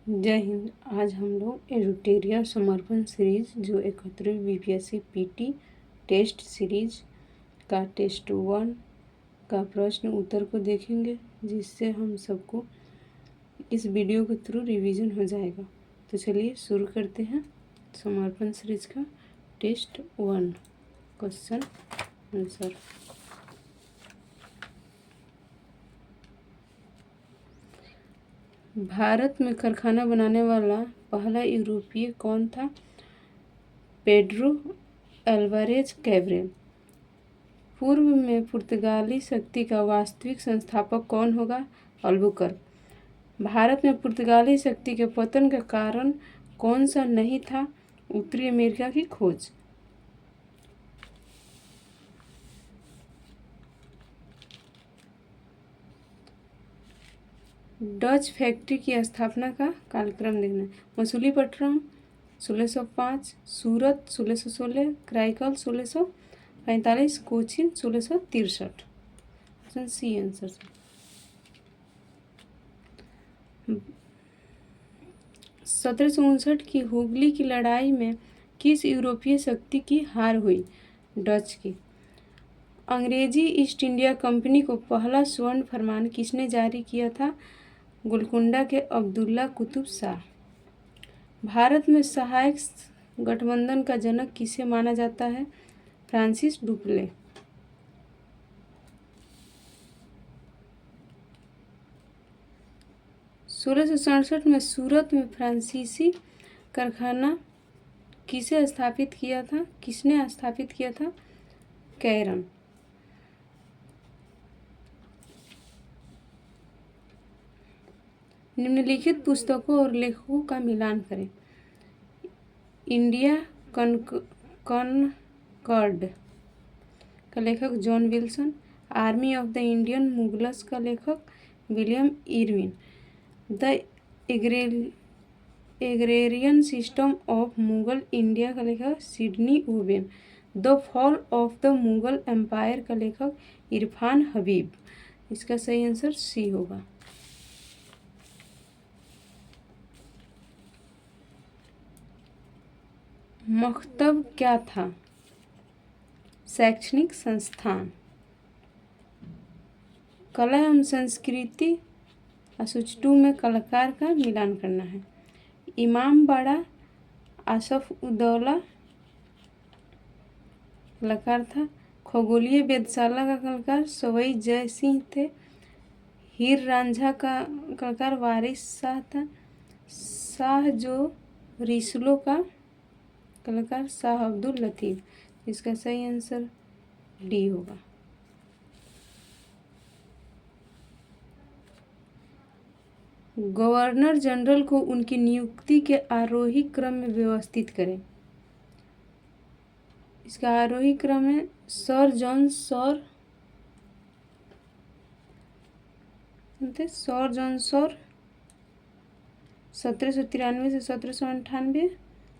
जय हिंद। आज हम लोग एडुटेरिया समर्पण सीरीज जो 71वीं बीपीएससी पीटी टेस्ट सीरीज का टेस्ट 1 का प्रश्न उत्तर को देखेंगे, जिससे हम सबको इस वीडियो के थ्रू रिवीजन हो जाएगा। तो चलिए शुरू करते हैं समर्पण सीरीज का टेस्ट 1 क्वेश्चन आंसर। भारत में कारखाना बनाने वाला पहला यूरोपीय कौन था? Pedro Alvarez Cabral. पूर्व में पुर्तगाली शक्ति का वास्तविक संस्थापक कौन होगा? अल्बुकर्क। भारत में पुर्तगाली शक्ति के पतन का कारण कौन सा नहीं था? उत्तरी अमेरिका की खोज। डच फैक्ट्री की स्थापना का कालक्रम देखना है। मसूलीपट्टनम 1605, सूरत 1616, क्राइकल 1645, कोचीन 1663। C answer. 1759 की हुगली की लड़ाई में किस यूरोपीय शक्ति की हार हुई? डच की। अंग्रेजी ईस्ट इंडिया कंपनी को पहला स्वर्ण फरमान किसने जारी किया था? गोलकुंडा के अब्दुल्ला कुतुब शाह। भारत में सहायक गठबंधन का जनक किसे माना जाता है? Francis Dupleix. सोलह में सूरत में फ्रांसीसी कारखाना किसने स्थापित किया था? कैरन। निम्नलिखित पुस्तकों और लेखकों का मिलान करें। इंडिया कनकर्ड का लेखक John Wilson. Army of the Indian Mughals का लेखक William Irvine. The agrarian system of Mughal India का लेखक Sidney Owen. The fall of the Mughal empire का लेखक इरफान हबीब। इसका सही आंसर सी होगा। मकतब क्या था? शैक्षणिक संस्थान। कला एवं संस्कृति सूची 2 में कलाकार का मिलान करना है। इमामबाड़ा आसफ उद्दौला कलाकार था। खगोलीय वेधशाला का कलाकार सवई जय सिंह थे। हीर रांझा का कलाकार वारिस शाह था। शाह जो रिसलो का कलाकार शाह अब्दुल लतीफ़। इसका सही आंसर डी होगा। गवर्नर जनरल को उनकी नियुक्ति के आरोही क्रम में व्यवस्थित करें। इसका आरोही क्रम है सर जॉन सॉर 1793 से 1798,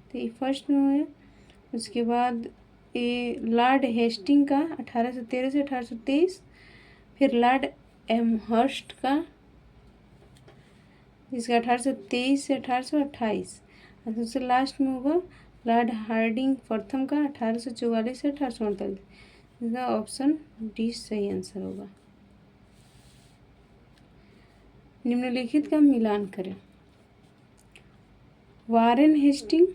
तो ये फर्स्ट में हुए। उसके बाद ये लॉर्ड हेस्टिंग का 1813 से 1823, फिर लॉर्ड एमहर्स्ट का जिसका 1823 से 1828, और सबसे लास्ट में होगा लॉर्ड हार्डिंग प्रथम का 1844 से 1848। इसका ऑप्शन डी सही आंसर होगा। निम्नलिखित का मिलान करें। वारेन हेस्टिंग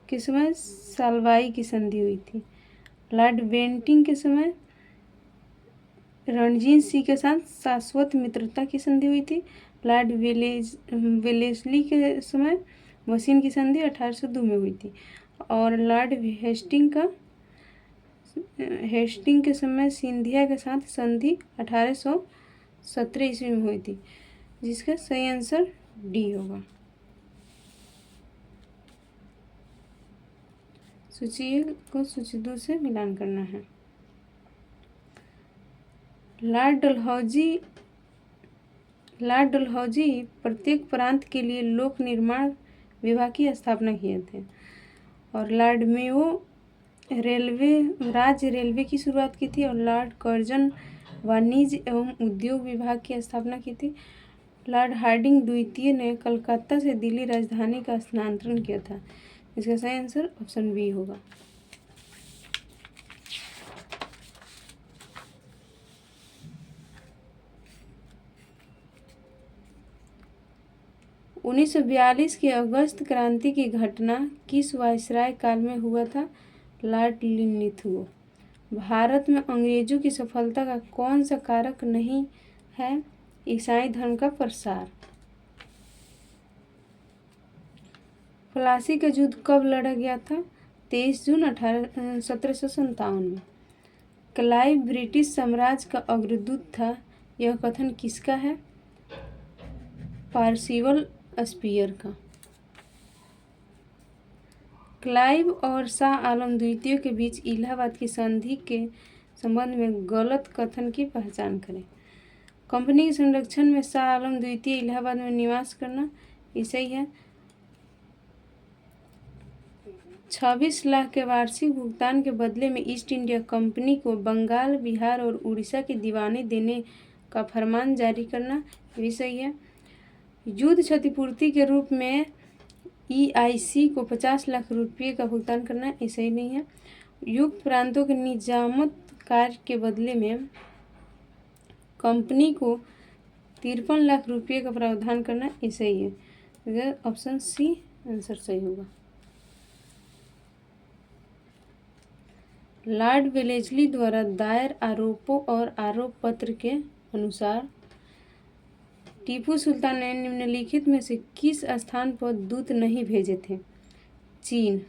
के समय सालवाई की संधि हुई थी। लॉर्ड बेंटिंग के समय रणजीत सिंह के साथ शाश्वत मित्रता की संधि हुई थी। लॉर्ड वेलेस्ली के समय वसीन की संधि 1802 में हुई थी। और लॉर्ड हेस्टिंग के समय सिंधिया के साथ संधि 1817 ईस्वी में हुई थी, जिसका सही आंसर डी होगा। सूची 1 को सूची 2 से मिलान करना है। लॉर्ड डलहौजी प्रत्येक प्रांत के लिए लोक निर्माण विभाग की स्थापना किए थे। और लॉर्ड मेयो राज्य रेलवे की शुरुआत की थी। और लॉर्ड कर्जन वाणिज्य एवं उद्योग विभाग की स्थापना की थी। लॉर्ड हार्डिंग द्वितीय ने कलकत्ता से दिल्ली राजधानी का स्थानांतरण किया था। इसका सही आंसर ऑप्शन बी होगा। उन्नीस 1942 की अगस्त क्रांति की घटना किस वायसराय काल में हुआ था? लॉर्ड लिन्लिथगो। भारत में अंग्रेजों की सफलता का कौन सा कारक नहीं है? ईसाई धर्म का प्रसार। प्लासी का युद्ध कब लड़ा गया था? 23 जून 1757 में। क्लाइव ब्रिटिश साम्राज्य का अग्रदूत था, यह कथन किसका है? पार्सिवल स्पीयर का। क्लाइव और शाह आलम द्वितीय के बीच इलाहाबाद की संधि के संबंध में गलत कथन की पहचान करें। कंपनी के संरक्षण में शाह आलम द्वितीय इलाहाबाद में निवास करना, ये सही है। 26 लाख के वार्षिक भुगतान के बदले में ईस्ट इंडिया कंपनी को बंगाल, बिहार और उड़ीसा के दीवाने देने का फरमान जारी करना, भी सही है। युद्ध क्षतिपूर्ति के रूप में EIC को 50 लाख रुपये का भुगतान करना, ये सही नहीं है। युक्त प्रांतों के निजामत कार्य के बदले में कंपनी को 53 लाख रुपये का प्रावधान करना, ये सही है। ऑप्शन सी आंसर सही होगा। लॉर्ड वेलेस्ली द्वारा दायर आरोपों और आरोप पत्र के अनुसार टीपू सुल्तान ने निम्नलिखित में से किस स्थान पर दूत नहीं भेजे थे? चीन।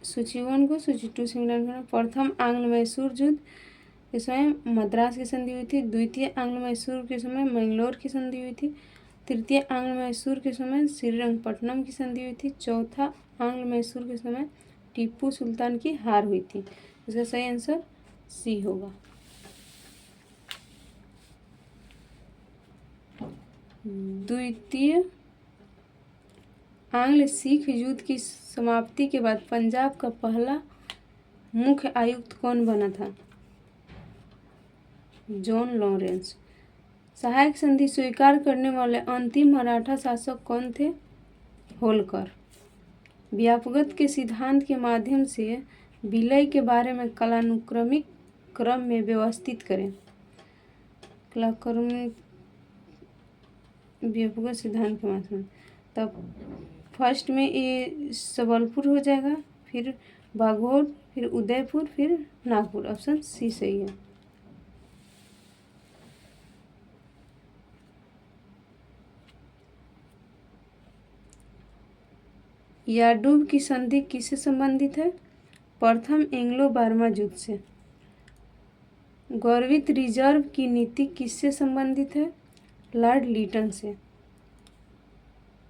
सूची 1 को सूची 2 से मिलान करना। प्रथम आंग्ल मैसूर युद्ध के समय मद्रास की संधि हुई थी। द्वितीय आंग्ल मैसूर के समय मैंगलोर की संधि हुई थी। तृतीय आंग्ल मैसूर के समय श्रीरंगपट्टनम की संधि हुई थी। चौथा आंग्ल मैसूर के समय टीपू सुल्तान की हार हुई थी। इसका सही आंसर सी होगा। द्वितीय आंग्ल सिख युद्ध की समाप्ति के बाद पंजाब का पहला मुख्य आयुक्त कौन बना था? John Lawrence. सहायक संधि स्वीकार करने वाले अंतिम मराठा शासक कौन थे? होलकर। व्यापगत के सिद्धांत के माध्यम से विलय के बारे में कालानुक्रमिक क्रम में व्यवस्थित करें। कालानुक्रमिक व्यापगत सिद्धांत के माध्यम, तब फर्स्ट में ये सबलपुर हो जाएगा, फिर बाघोर, फिर उदयपुर, फिर नागपुर। ऑप्शन सी सही है। याडूब की संधि किससे संबंधित है? प्रथम एंग्लो बर्मा युद्ध से। गौरवित रिजर्व की नीति किससे संबंधित है? लॉर्ड लिटन से।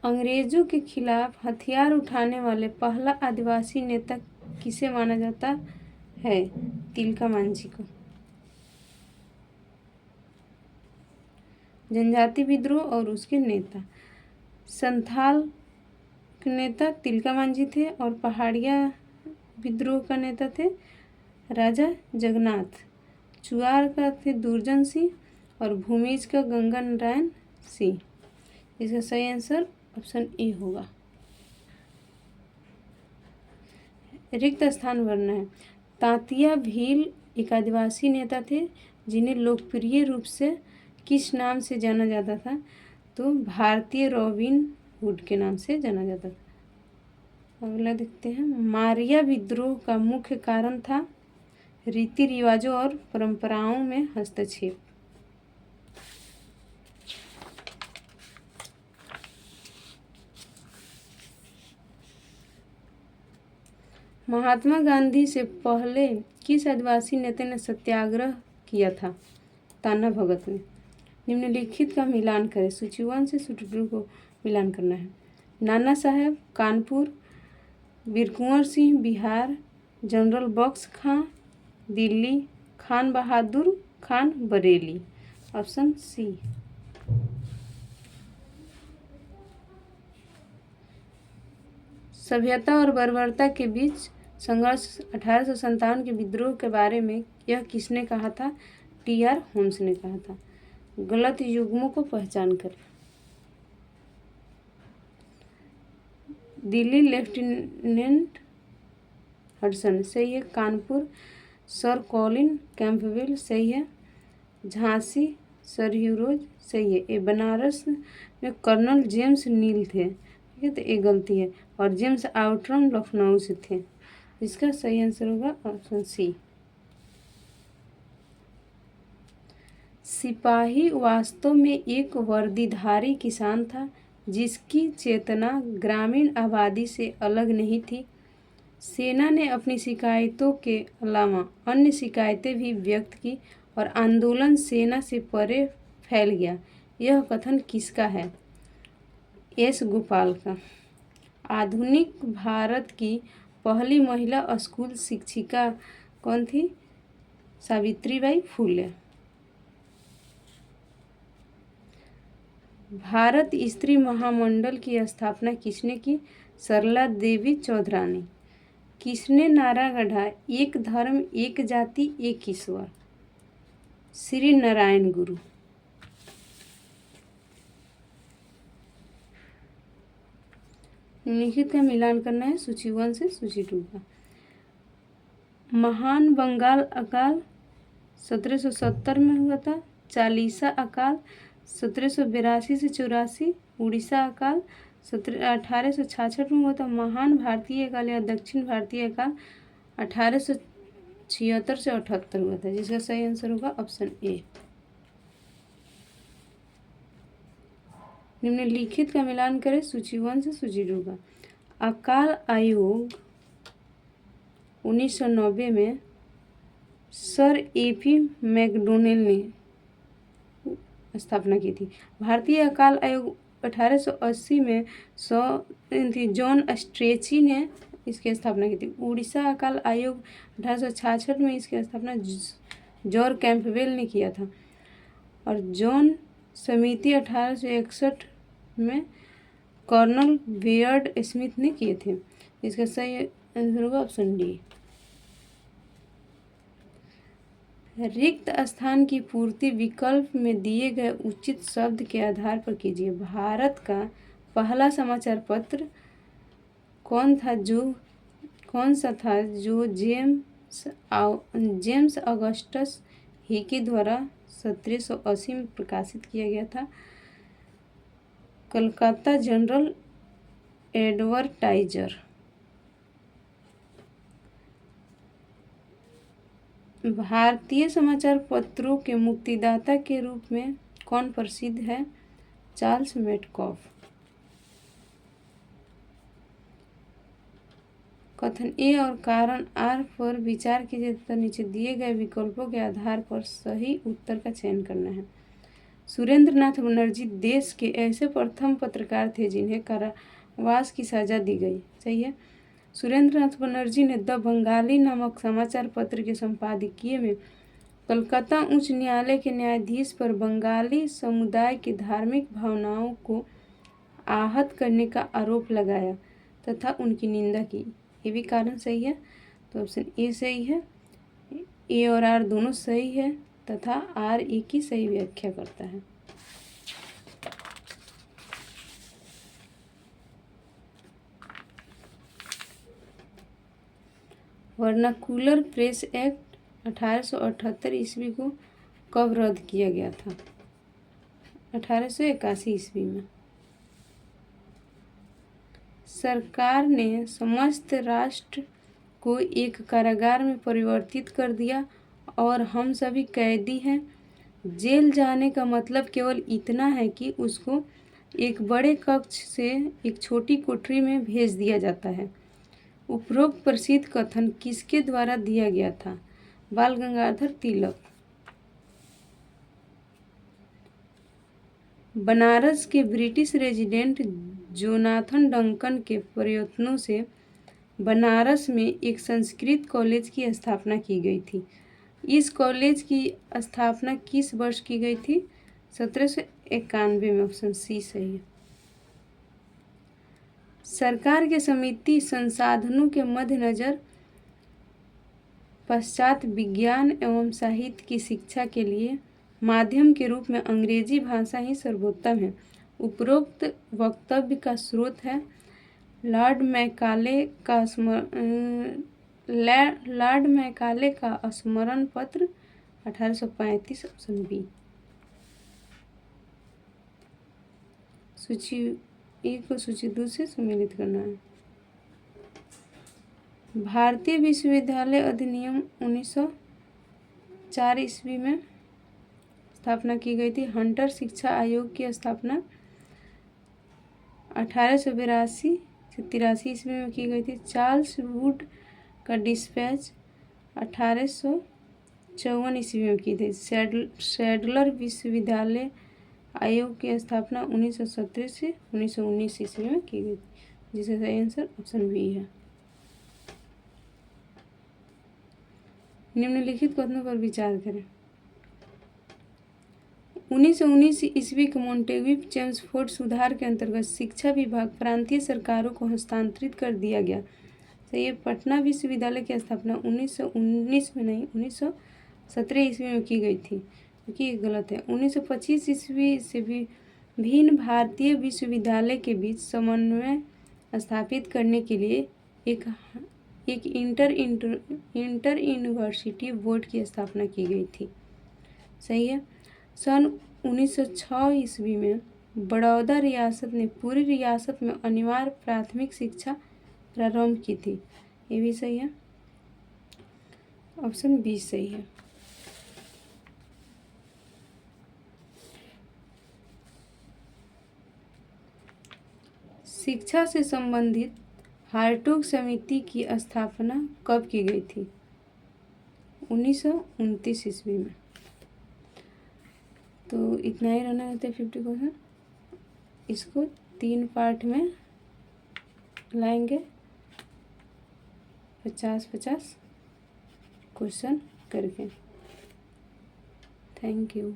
अंग्रेजों के खिलाफ हथियार उठाने वाले पहला आदिवासी नेता किसे माना जाता है? तिलका मांझी को। जनजाति विद्रोह और उसके नेता। संथाल के नेता तिलका मांझी थे और पहाड़िया विद्रोह का नेता थे राजा जगन्नाथ। चुआर का थे दुर्जन सिंह और भूमिज का गंगा नारायण सिंह। इसका सही आंसर ऑप्शन ए होगा। रिक्त स्थान भरना है। तांतिया भील एक आदिवासी नेता थे जिन्हें लोकप्रिय रूप से किस नाम से जाना जाता था? तो भारतीय रॉबिन हुड के नाम से जाना जाता था। अगला देखते हैं। मारिया विद्रोह का मुख्य कारण था रीति रिवाजों और परंपराओं में हस्तक्षेप। महात्मा गांधी से पहले किस आदिवासी नेता ने सत्याग्रह किया था? ताना भगत ने। निम्नलिखित का मिलान करें। सूची 1 से सूची 2 को मिलान करना है। Nana Saheb Kanpur, Veer Kunwar Singh Bihar, general Bakht Khan Delhi, Khan Bahadur Khan Bareilly. Option C. सभ्यता और बर्बरता के बीच संघर्ष 1857 के विद्रोह के बारे में यह किसने कहा था? टी.आर. होम्स ने कहा था। गलत युग्मों को पहचान कर दिल्ली लेफ्टिनेंट हडसन सही है। कानपुर सर कॉलिन कैंपबेल सही है। झांसी सर ह्यूरोज सही है। ये बनारस में कर्नल जेम्स नील थे, ठीक है, तो ये गलती है। और जेम्स आउटरम लखनऊ से थे। इसका सही आंसर होगा ऑप्शन सी। सिपाही वास्तव में एक वर्दीधारी किसान था जिसकी चेतना ग्रामीण आबादी से अलग नहीं थी। सेना ने अपनी शिकायतों के अलावा अन्य शिकायतें भी व्यक्त की और आंदोलन सेना से परे फैल गया। यह कथन किसका है? एस गोपाल का। आधुनिक भारत की पहली महिला स्कूल शिक्षिका कौन थी? सावित्रीबाई फुले। भारत स्त्री महामंडल की स्थापना किसने की? सरला देवी चौधरानी। किसने नारा गढ़ा? एक धर्म एक जाति एक ईश्वर। श्री नारायण गुरु। निम्नलिखित का मिलान करना है सूची 1 से सूची 2 का। महान बंगाल अकाल 1770 में हुआ था। चालीसा अकाल 1782 से 84। उड़ीसा अकाल 1866 में हुआ था। महान भारतीय अकाल या दक्षिण भारतीय अकाल 1876 से 78 हुआ था, जिसका सही आंसर होगा ऑप्शन ए। निम्नलिखित का मिलान करें सूची 1 से सूची 2 का। अकाल आयोग 1990 में सर ए.पी. मैकडोनेल ने स्थापना की थी। भारतीय अकाल आयोग 1880 में जॉन स्ट्रेची ने इसकी स्थापना की थी। उड़ीसा अकाल आयोग 1866 में इसकी स्थापना जॉर्ज कैंपबेल ने किया था। और जॉन समिति 1861 में कर्नल बेयर्ड स्मिथ ने किए थे। इसका सही आंसर होगा ऑप्शन डी। रिक्त स्थान की पूर्ति विकल्प में दिए गए उचित शब्द के आधार पर कीजिए। भारत का पहला समाचार पत्र कौन सा था जो जेम्स ऑगस्टस हिकी द्वारा 1780 में प्रकाशित किया गया था? Calcutta general advertiser. भारतीय समाचार पत्रों के मुक्तिदाता के रूप में कौन प्रसिद्ध है? Charles Metcalfe. कथन ए और कारण आर पर विचार कीजिए तथा नीचे दिए गए विकल्पों के आधार पर सही उत्तर का चयन करना है। सुरेंद्र नाथ बनर्जी देश के ऐसे प्रथम पत्रकार थे जिन्हें कारावास की सजा दी गई। सही है। सुरेंद्र नाथ बनर्जी ने द बंगाली नामक समाचार पत्र के संपादकीय में कलकत्ता उच्च न्यायालय के न्यायाधीश पर बंगाली समुदाय की धार्मिक भावनाओं को आहत करने का आरोप लगाया तथा उनकी निंदा की। ये भी कारण सही है, तो ऑप्शन ए सही है। ए और आर दोनों सही है तथा आर ए की सही व्याख्या करता है। वर्नाकुलर प्रेस एक्ट 1878 ईस्वी को कब रद्द किया गया था? 1881 ईस्वी में। सरकार ने समस्त राष्ट्र को एक कारागार में परिवर्तित कर दिया और हम सभी कैदी हैं। जेल जाने का मतलब केवल इतना है कि उसको एक बड़े कक्ष से एक छोटी कोठरी में भेज दिया जाता है। उपरोक्त प्रसिद्ध कथन किसके द्वारा दिया गया था? बाल गंगाधर तिलक। बनारस के ब्रिटिश रेजिडेंट जोनाथन डंकन के प्रयत्नों से बनारस में एक संस्कृत कॉलेज की स्थापना की गई थी। इस कॉलेज की स्थापना किस वर्ष की गई थी? 1791 में। ऑप्शन सी सही है। सरकार के समिति संसाधनों के मद्देनजर पश्चात विज्ञान एवं साहित्य की शिक्षा के लिए माध्यम के रूप में अंग्रेजी भाषा ही सर्वोत्तम है। उपरोक्त वक्तव्य का स्रोत है लॉर्ड मैकाले का स्मरण पत्र 1835, ऑप्शन बी। सूची 1 को सूची 2 से सम्मिलित करना है। भारतीय विश्वविद्यालय अधिनियम 1904 ईस्वी में स्थापना की गई थी। हंटर शिक्षा आयोग की स्थापना 1882 से 83 ईस्वी में की गई थी। चार्ल्स वुड का डिस्पैच 1854 ईस्वी में की थी। सैडलर विश्वविद्यालय आयोग की स्थापना 1917 से 1919 ईस्वी में की गई थी, जिसका सही आंसर ऑप्शन बी है। निम्नलिखित कथनों पर विचार करें। 1919 ईस्वी के मोंटेग्यू चेम्सफोर्ड सुधार के अंतर्गत शिक्षा विभाग प्रांतीय सरकारों को हस्तांतरित कर दिया गया। तो ये पटना विश्वविद्यालय की स्थापना 1919 में नहीं 1917 ईस्वी में की गई थी, क्योंकि ये गलत है। 1925 ईस्वी से भी भिन्न भारतीय विश्वविद्यालय के बीच समन्वय स्थापित करने के लिए एक इंटर यूनिवर्सिटी बोर्ड की स्थापना की गई थी। सही है। सन 1906 ईस्वी में बड़ौदा रियासत ने पूरी रियासत में अनिवार्य प्राथमिक शिक्षा प्रारंभ की थी। ये भी सही है, ऑप्शन बी सही है। शिक्षा से संबंधित हार्टोग समिति की स्थापना कब की गई थी? 1929 ईस्वी में। तो इतना ही रहना रहता है 50 क्वेश्चन। इसको 3 पार्ट में लाएंगे, 50-50 क्वेश्चन करके। Thank you.